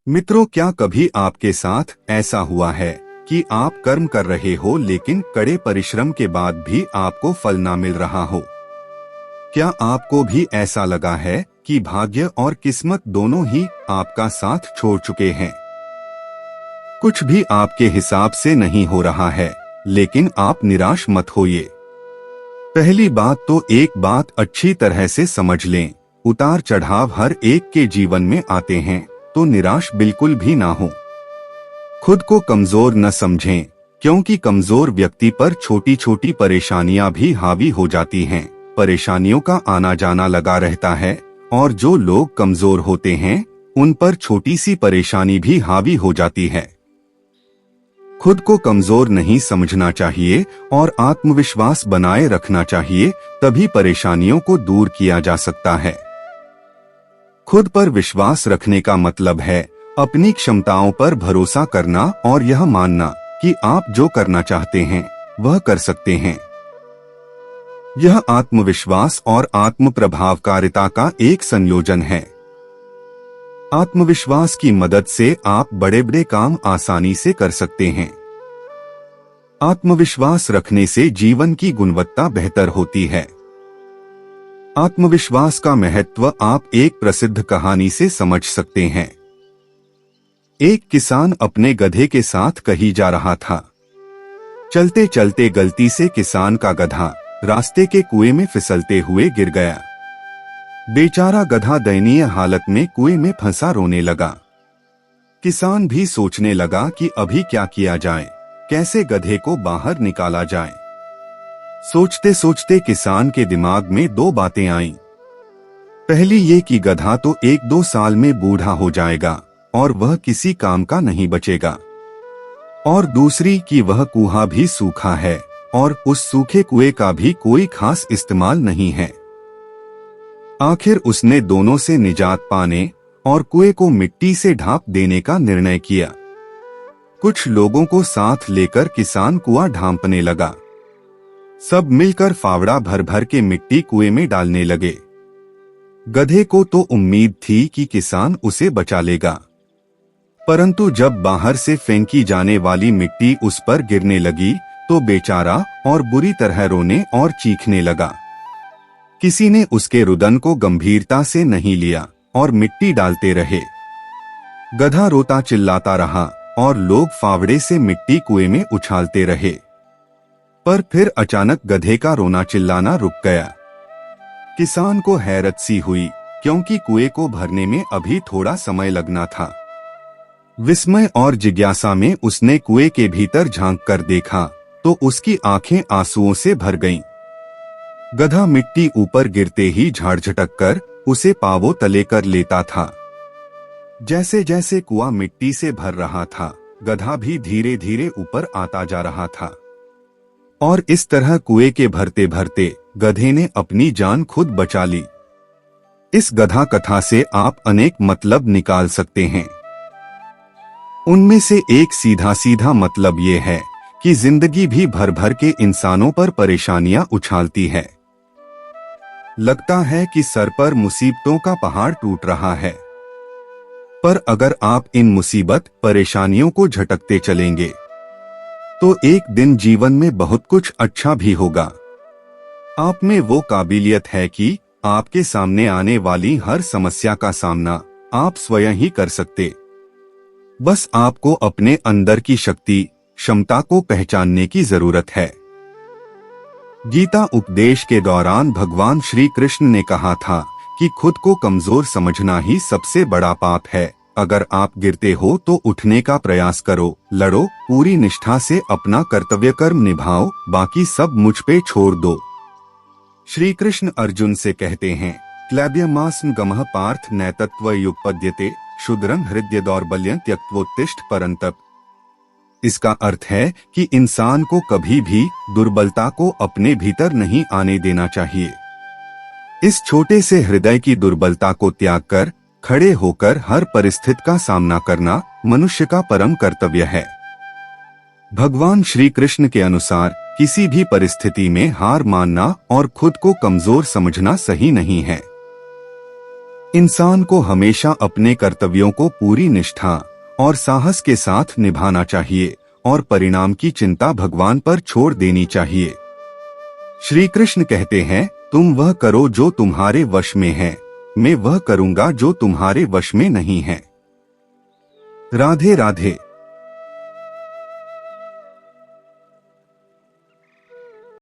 मित्रों, क्या कभी आपके साथ ऐसा हुआ है कि आप कर्म कर रहे हो लेकिन कड़े परिश्रम के बाद भी आपको फल ना मिल रहा हो? क्या आपको भी ऐसा लगा है कि भाग्य और किस्मत दोनों ही आपका साथ छोड़ चुके हैं? कुछ भी आपके हिसाब से नहीं हो रहा है, लेकिन आप निराश मत होइए। पहली बात तो एक बात अच्छी तरह से समझ लें, उतार चढ़ाव हर एक के जीवन में आते हैं, तो निराश बिल्कुल भी ना हो। खुद को कमजोर न समझें, क्योंकि कमजोर व्यक्ति पर छोटी छोटी परेशानियां भी हावी हो जाती हैं। परेशानियों का आना जाना लगा रहता है, और जो लोग कमजोर होते हैं उन पर छोटी सी परेशानी भी हावी हो जाती है। खुद को कमजोर नहीं समझना चाहिए और आत्मविश्वास बनाए रखना चाहिए, तभी परेशानियों को दूर किया जा सकता है। खुद पर विश्वास रखने का मतलब है अपनी क्षमताओं पर भरोसा करना और यह मानना कि आप जो करना चाहते हैं वह कर सकते हैं। यह आत्मविश्वास और आत्म प्रभावकारिता का एक संयोजन है। आत्मविश्वास की मदद से आप बड़े बड़े काम आसानी से कर सकते हैं। आत्मविश्वास रखने से जीवन की गुणवत्ता बेहतर होती है। आत्मविश्वास का महत्व आप एक प्रसिद्ध कहानी से समझ सकते हैं। एक किसान अपने गधे के साथ कहीं जा रहा था। चलते चलते गलती से किसान का गधा रास्ते के कुएं में फिसलते हुए गिर गया। बेचारा गधा दयनीय हालत में कुएं में फंसा रोने लगा। किसान भी सोचने लगा कि अभी क्या किया जाए, कैसे गधे को बाहर निकाला जाए। सोचते सोचते किसान के दिमाग में दो बातें आईं। पहली ये कि गधा तो 1-2 साल में बूढ़ा हो जाएगा और वह किसी काम का नहीं बचेगा, और दूसरी कि वह कुआं भी सूखा है और उस सूखे कुएं का भी कोई खास इस्तेमाल नहीं है। आखिर उसने दोनों से निजात पाने और कुएं को मिट्टी से ढांप देने का निर्णय किया। कुछ लोगों को साथ लेकर किसान कुआं ढांपने लगा। सब मिलकर फावड़ा भर भर के मिट्टी कुएं में डालने लगे। गधे को तो उम्मीद थी कि किसान उसे बचा लेगा, परंतु जब बाहर से फेंकी जाने वाली मिट्टी उस पर गिरने लगी तो बेचारा और बुरी तरह रोने और चीखने लगा। किसी ने उसके रुदन को गंभीरता से नहीं लिया और मिट्टी डालते रहे। गधा रोता चिल्लाता रहा और लोग फावड़े से मिट्टी कुएं में उछालते रहे। पर फिर अचानक गधे का रोना चिल्लाना रुक गया। किसान को हैरत सी हुई, क्योंकि कुएं को भरने में अभी थोड़ा समय लगना था। विस्मय और जिज्ञासा में उसने कुएं के भीतर झांक कर देखा तो उसकी आंखें आंसुओं से भर गईं। गधा मिट्टी ऊपर गिरते ही झाड़-झटक कर उसे पांवों तले कर लेता था। जैसे जैसे कुआं मिट्टी से भर रहा था, गधा भी धीरे धीरे ऊपर आता जा रहा था, और इस तरह कुएं के भरते भरते गधे ने अपनी जान खुद बचा ली। इस गधा कथा से आप अनेक मतलब निकाल सकते हैं। उनमें से एक सीधा सीधा मतलब ये है कि जिंदगी भी भर भर के इंसानों पर परेशानियां उछालती है। लगता है कि सर पर मुसीबतों का पहाड़ टूट रहा है, पर अगर आप इन मुसीबत परेशानियों को झटकते चलेंगे तो एक दिन जीवन में बहुत कुछ अच्छा भी होगा। आप में वो काबिलियत है कि आपके सामने आने वाली हर समस्या का सामना आप स्वयं ही कर सकते। बस आपको अपने अंदर की शक्ति, क्षमता को पहचानने की जरूरत है। गीता उपदेश के दौरान भगवान श्री कृष्ण ने कहा था कि खुद को कमजोर समझना ही सबसे बड़ा पाप है। अगर आप गिरते हो तो उठने का प्रयास करो, लड़ो, पूरी निष्ठा से अपना कर्तव्य कर्म निभाओ, बाकी सब मुझ पे छोड़ दो। श्री कृष्ण अर्जुन से कहते हैं, क्लैब्यमास्म गमः पार्थ नैतत्व युगपद्यते शूद्रं हृदय दौर्बल्यं त्यक्त्वोत्तिष्ठ परंतप। इसका अर्थ है कि इंसान को कभी भी दुर्बलता को अपने भीतर नहीं आने देना चाहिए। इस छोटे से हृदय की दुर्बलता को त्याग कर खड़े होकर हर परिस्थिति का सामना करना मनुष्य का परम कर्तव्य है। भगवान श्री कृष्ण के अनुसार किसी भी परिस्थिति में हार मानना और खुद को कमजोर समझना सही नहीं है। इंसान को हमेशा अपने कर्तव्यों को पूरी निष्ठा और साहस के साथ निभाना चाहिए और परिणाम की चिंता भगवान पर छोड़ देनी चाहिए। श्री कृष्ण कहते हैं, तुम वह करो जो तुम्हारे वश में है, मैं वह करूंगा जो तुम्हारे वश में नहीं है। राधे राधे।